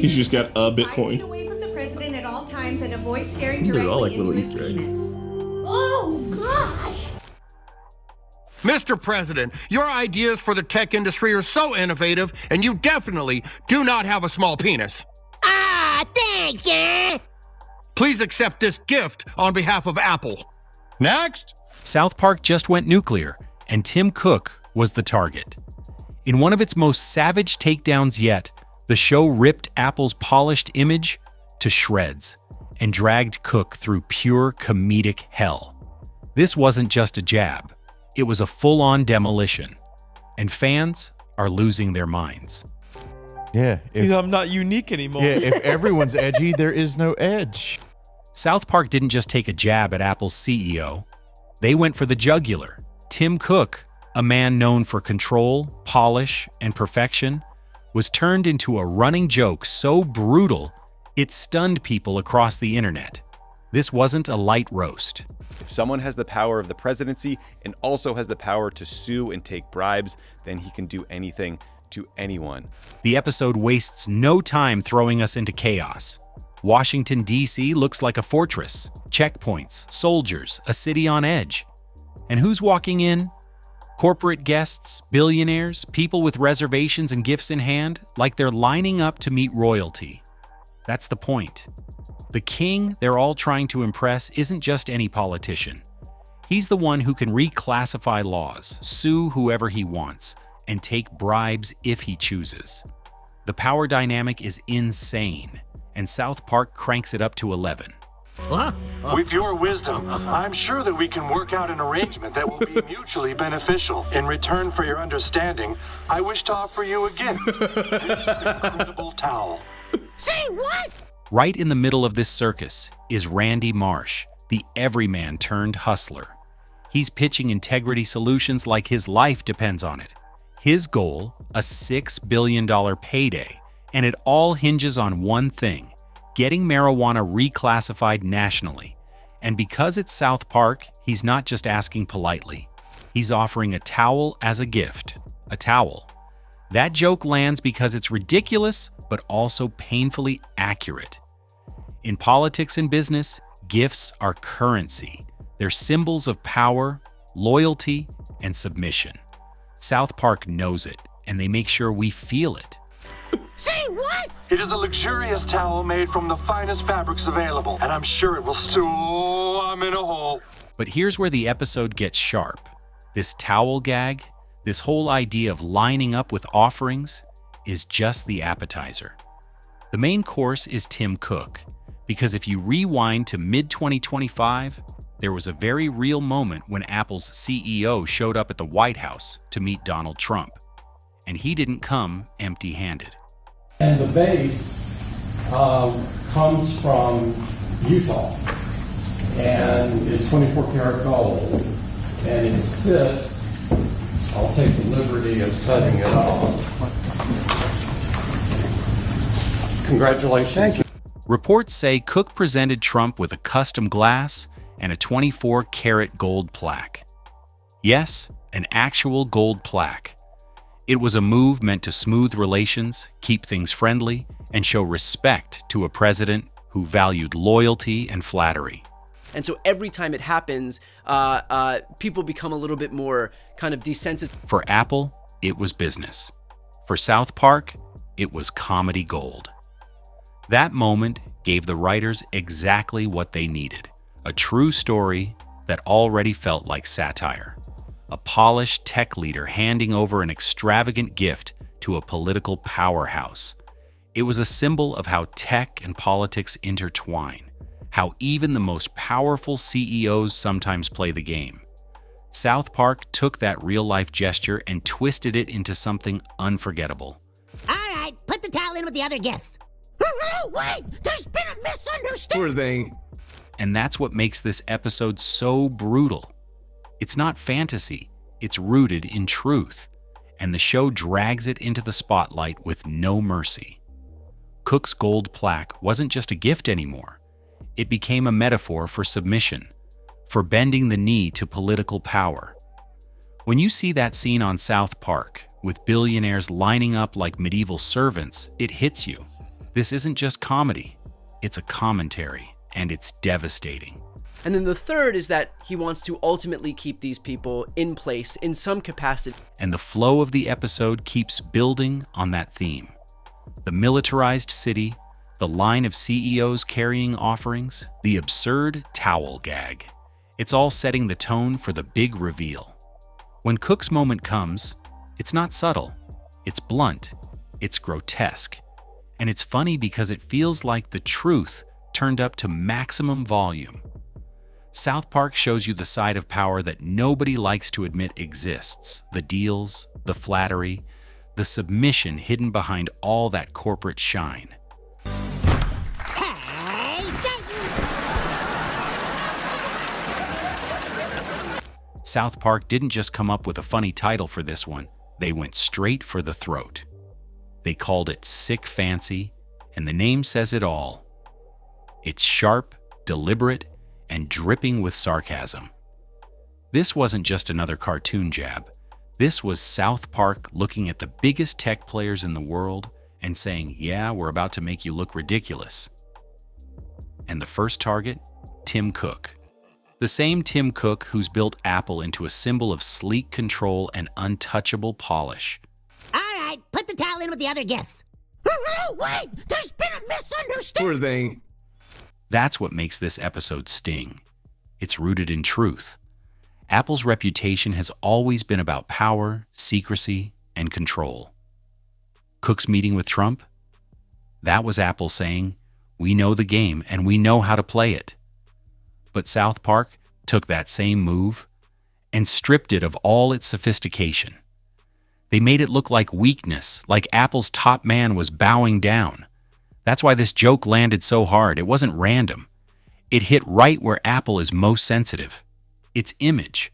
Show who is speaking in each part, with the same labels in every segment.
Speaker 1: He's just got a
Speaker 2: 5 feet
Speaker 1: Bitcoin.
Speaker 2: away from the president at all times and avoid staring
Speaker 3: They're all
Speaker 2: directly
Speaker 3: like
Speaker 2: into
Speaker 3: little
Speaker 2: his
Speaker 3: Easter eggs.
Speaker 2: penis.
Speaker 4: Oh, gosh!
Speaker 5: Mr. President, your ideas for the tech industry are so innovative, and you definitely do not have a small penis.
Speaker 4: Ah, thanks, yeah!
Speaker 5: Please accept this gift on behalf of Apple.
Speaker 6: Next!
Speaker 7: South Park just went nuclear, and Tim Cook was the target. In one of its most savage takedowns yet, the show ripped Apple's polished image to shreds and dragged Cook through pure comedic hell. This wasn't just a jab. It was a full-on demolition, and fans are losing their minds.
Speaker 8: Yeah.
Speaker 6: I'm not unique anymore.
Speaker 8: Yeah, if everyone's edgy, there is no edge.
Speaker 7: South Park didn't just take a jab at Apple's CEO. They went for the jugular. Tim Cook, a man known for control, polish, and perfection, was turned into a running joke so brutal it stunned people across the internet. This wasn't a light roast.
Speaker 9: If someone has the power of the presidency and also has the power to sue and take bribes, then he can do anything to anyone.
Speaker 7: The episode wastes no time throwing us into chaos. Washington, D.C. looks like a fortress. Checkpoints, soldiers, a city on edge. And who's walking in? Corporate guests, billionaires, people with reservations and gifts in hand, like they're lining up to meet royalty. That's the point. The king they're all trying to impress isn't just any politician. He's the one who can reclassify laws, sue whoever he wants, and take bribes if he chooses. The power dynamic is insane, and South Park cranks it up to 11.
Speaker 10: With your wisdom, I'm sure that we can work out an arrangement that will be mutually beneficial. In return for your understanding, I wish to offer you a gift. This incredible towel.
Speaker 4: Say what?
Speaker 7: Right in the middle of this circus is Randy Marsh, the everyman turned hustler. He's pitching integrity solutions like his life depends on it. His goal, a $6 billion payday, and it all hinges on one thing: getting marijuana reclassified nationally. And because it's South Park, he's not just asking politely. He's offering a towel as a gift. A towel. That joke lands because it's ridiculous, but also painfully accurate. In politics and business, gifts are currency. They're symbols of power, loyalty, and submission. South Park knows it, and they make sure we feel it.
Speaker 4: Say what?
Speaker 10: It is a luxurious towel made from the finest fabrics available, and I'm sure it will I'm in a hole.
Speaker 7: But here's where the episode gets sharp. This towel gag, this whole idea of lining up with offerings, is just the appetizer. The main course is Tim Cook, because if you rewind to mid-2025, there was a very real moment when Apple's CEO showed up at the White House to meet Donald Trump. And he didn't come empty-handed.
Speaker 11: And the base comes from Utah and is 24 karat gold. And it sits, I'll take the liberty of setting it off. Congratulations. Thank you.
Speaker 7: Reports say Cook presented Trump with a custom glass and a 24 karat gold plaque. Yes, an actual gold plaque. It was a move meant to smooth relations, keep things friendly, and show respect to a president who valued loyalty and flattery.
Speaker 12: And so every time it happens, people become a little bit more kind of desensitized.
Speaker 7: For Apple, it was business. For South Park, it was comedy gold. That moment gave the writers exactly what they needed: a true story that already felt like satire. A polished tech leader handing over an extravagant gift to a political powerhouse. It was a symbol of how tech and politics intertwine, how even the most powerful CEOs sometimes play the game. South Park took that real-life gesture and twisted it into something unforgettable.
Speaker 4: All right, put the towel in with the other gifts. Oh, wait, there's been a misunderstanding.
Speaker 3: Poor thing.
Speaker 7: And that's what makes this episode so brutal. It's not fantasy, it's rooted in truth, and the show drags it into the spotlight with no mercy. Cook's gold plaque wasn't just a gift anymore. It became a metaphor for submission, for bending the knee to political power. When you see that scene on South Park, with billionaires lining up like medieval servants, it hits you. This isn't just comedy, it's a commentary, and it's devastating.
Speaker 12: And then the third is that he wants to ultimately keep these people in place in some capacity.
Speaker 7: And the flow of the episode keeps building on that theme. The militarized city, the line of CEOs carrying offerings, the absurd towel gag. It's all setting the tone for the big reveal. When Cook's moment comes, it's not subtle, it's blunt, it's grotesque. And it's funny because it feels like the truth turned up to maximum volume. South Park shows you the side of power that nobody likes to admit exists. The deals, the flattery, the submission hidden behind all that corporate shine.
Speaker 4: Hey,
Speaker 7: South Park didn't just come up with a funny title for this one, they went straight for the throat. They called it Sick Fancy, and the name says it all. It's sharp, deliberate, and dripping with sarcasm. This wasn't just another cartoon jab. This was South Park looking at the biggest tech players in the world and saying, yeah, we're about to make you look ridiculous. And the first target? Tim Cook. The same Tim Cook who's built Apple into a symbol of sleek control and untouchable polish.
Speaker 4: All right, put the towel in with the other gifts. Oh, wait, there's been a misunderstanding.
Speaker 1: Poor thing.
Speaker 7: That's what makes this episode sting. It's rooted in truth. Apple's reputation has always been about power, secrecy, and control. Cook's meeting with Trump? That was Apple saying, we know the game and we know how to play it. But South Park took that same move and stripped it of all its sophistication. They made it look like weakness, like Apple's top man was bowing down. That's why this joke landed so hard. It wasn't random. It hit right where Apple is most sensitive. Its image.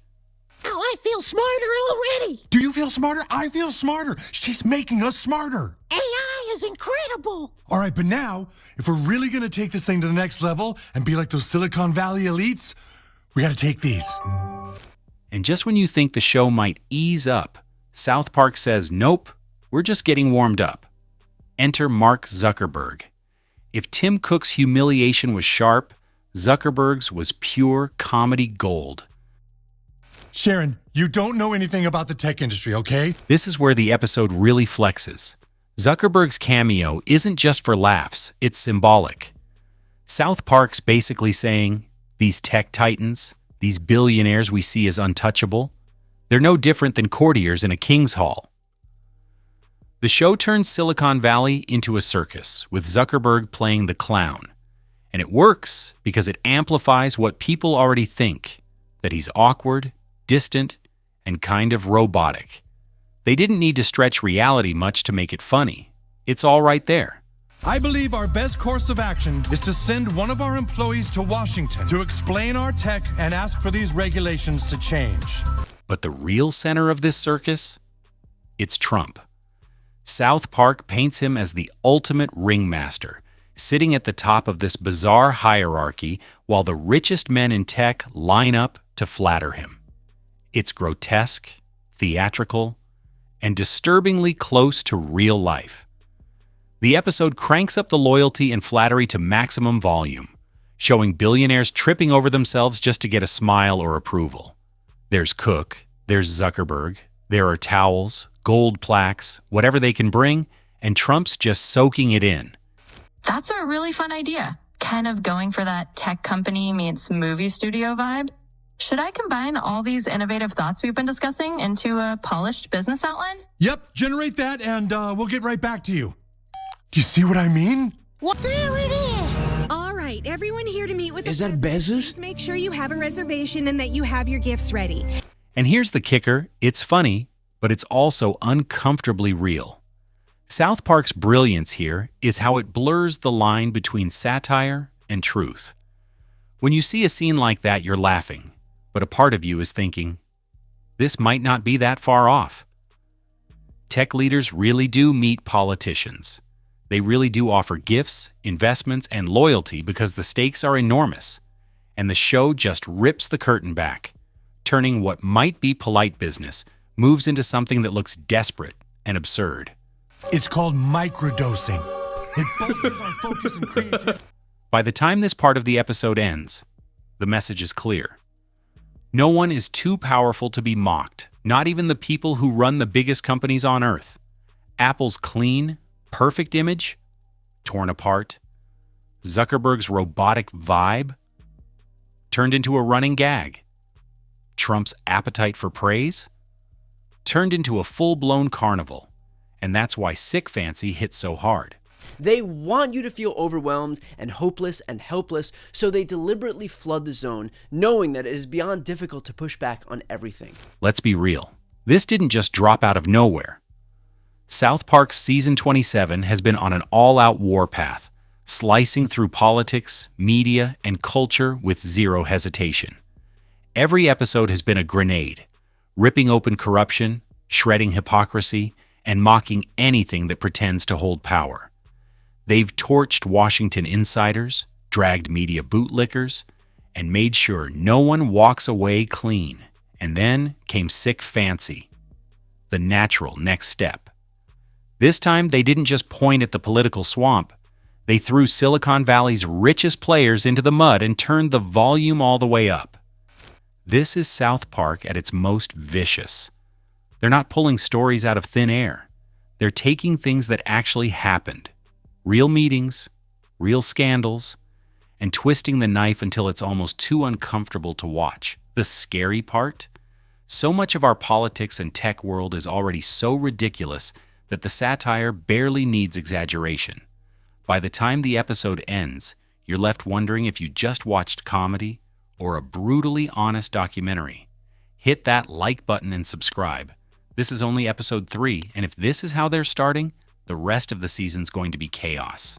Speaker 4: Oh, I feel smarter already.
Speaker 1: Do you feel smarter? I feel smarter. She's making us smarter.
Speaker 4: AI is incredible.
Speaker 1: All right, but now, if we're really going to take this thing to the next level and be like those Silicon Valley elites, we got to take these.
Speaker 7: And just when you think the show might ease up, South Park says, nope, we're just getting warmed up. Enter Mark Zuckerberg. If Tim Cook's humiliation was sharp, Zuckerberg's was pure comedy gold.
Speaker 1: Sharon, you don't know anything about the tech industry, okay?
Speaker 7: This is where the episode really flexes. Zuckerberg's cameo isn't just for laughs, it's symbolic. South Park's basically saying, these tech titans, these billionaires we see as untouchable, they're no different than courtiers in a king's hall. The show turns Silicon Valley into a circus, with Zuckerberg playing the clown. And it works because it amplifies what people already think, that he's awkward, distant, and kind of robotic. They didn't need to stretch reality much to make it funny. It's all right there.
Speaker 1: I believe our best course of action is to send one of our employees to Washington to explain our tech and ask for these regulations to change.
Speaker 7: But the real center of this circus? It's Trump. South Park paints him as the ultimate ringmaster, sitting at the top of this bizarre hierarchy while the richest men in tech line up to flatter him. It's grotesque, theatrical, and disturbingly close to real life. The episode cranks up the loyalty and flattery to maximum volume, showing billionaires tripping over themselves just to get a smile or approval. There's Cook, there's Zuckerberg, there are towels, gold plaques, whatever they can bring, and Trump's just soaking it in.
Speaker 3: That's a really fun idea. Kind of going for that tech company meets movie studio vibe. Should I combine all these innovative thoughts we've been discussing into a polished business outline?
Speaker 1: Yep, generate that and we'll get right back to you. Do you see what I mean?
Speaker 4: What? There it is.
Speaker 2: All right, everyone here to meet with
Speaker 1: Is
Speaker 2: the
Speaker 1: that
Speaker 2: president.
Speaker 1: Bezos?
Speaker 2: Please make sure you have a reservation and that you have your gifts ready.
Speaker 7: And here's the kicker, it's funny, but it's also uncomfortably real. South Park's brilliance here is how it blurs the line between satire and truth. When you see a scene like that, you're laughing, but a part of you is thinking, this might not be that far off. Tech leaders really do meet politicians. They really do offer gifts, investments, and loyalty because the stakes are enormous. And the show just rips the curtain back, turning what might be polite business moves into something that looks desperate and absurd.
Speaker 1: It's called microdosing. It bolsters our focus and creativity.
Speaker 7: By the time this part of the episode ends, the message is clear. No one is too powerful to be mocked, not even the people who run the biggest companies on Earth. Apple's clean, perfect image, torn apart. Zuckerberg's robotic vibe, turned into a running gag. Trump's appetite for praise, turned into a full-blown carnival. And that's why Sick Fancy hits so hard.
Speaker 12: They want you to feel overwhelmed and hopeless and helpless, so they deliberately flood the zone, knowing that it is beyond difficult to push back on everything.
Speaker 7: Let's be real. This didn't just drop out of nowhere. South Park's Season 27 has been on an all-out warpath, slicing through politics, media, and culture with zero hesitation. Every episode has been a grenade, ripping open corruption, shredding hypocrisy, and mocking anything that pretends to hold power. They've torched Washington insiders, dragged media bootlickers, and made sure no one walks away clean. And then came Sick Fancy, the natural next step. This time, they didn't just point at the political swamp. They threw Silicon Valley's richest players into the mud and turned the volume all the way up. This is South Park at its most vicious. They're not pulling stories out of thin air. They're taking things that actually happened, real meetings, real scandals, and twisting the knife until it's almost too uncomfortable to watch. The scary part? So much of our politics and tech world is already so ridiculous that the satire barely needs exaggeration. By the time the episode ends, you're left wondering if you just watched comedy or a brutally honest documentary. Hit that like button and subscribe. This is only episode 3, and if this is how they're starting, the rest of the season's going to be chaos.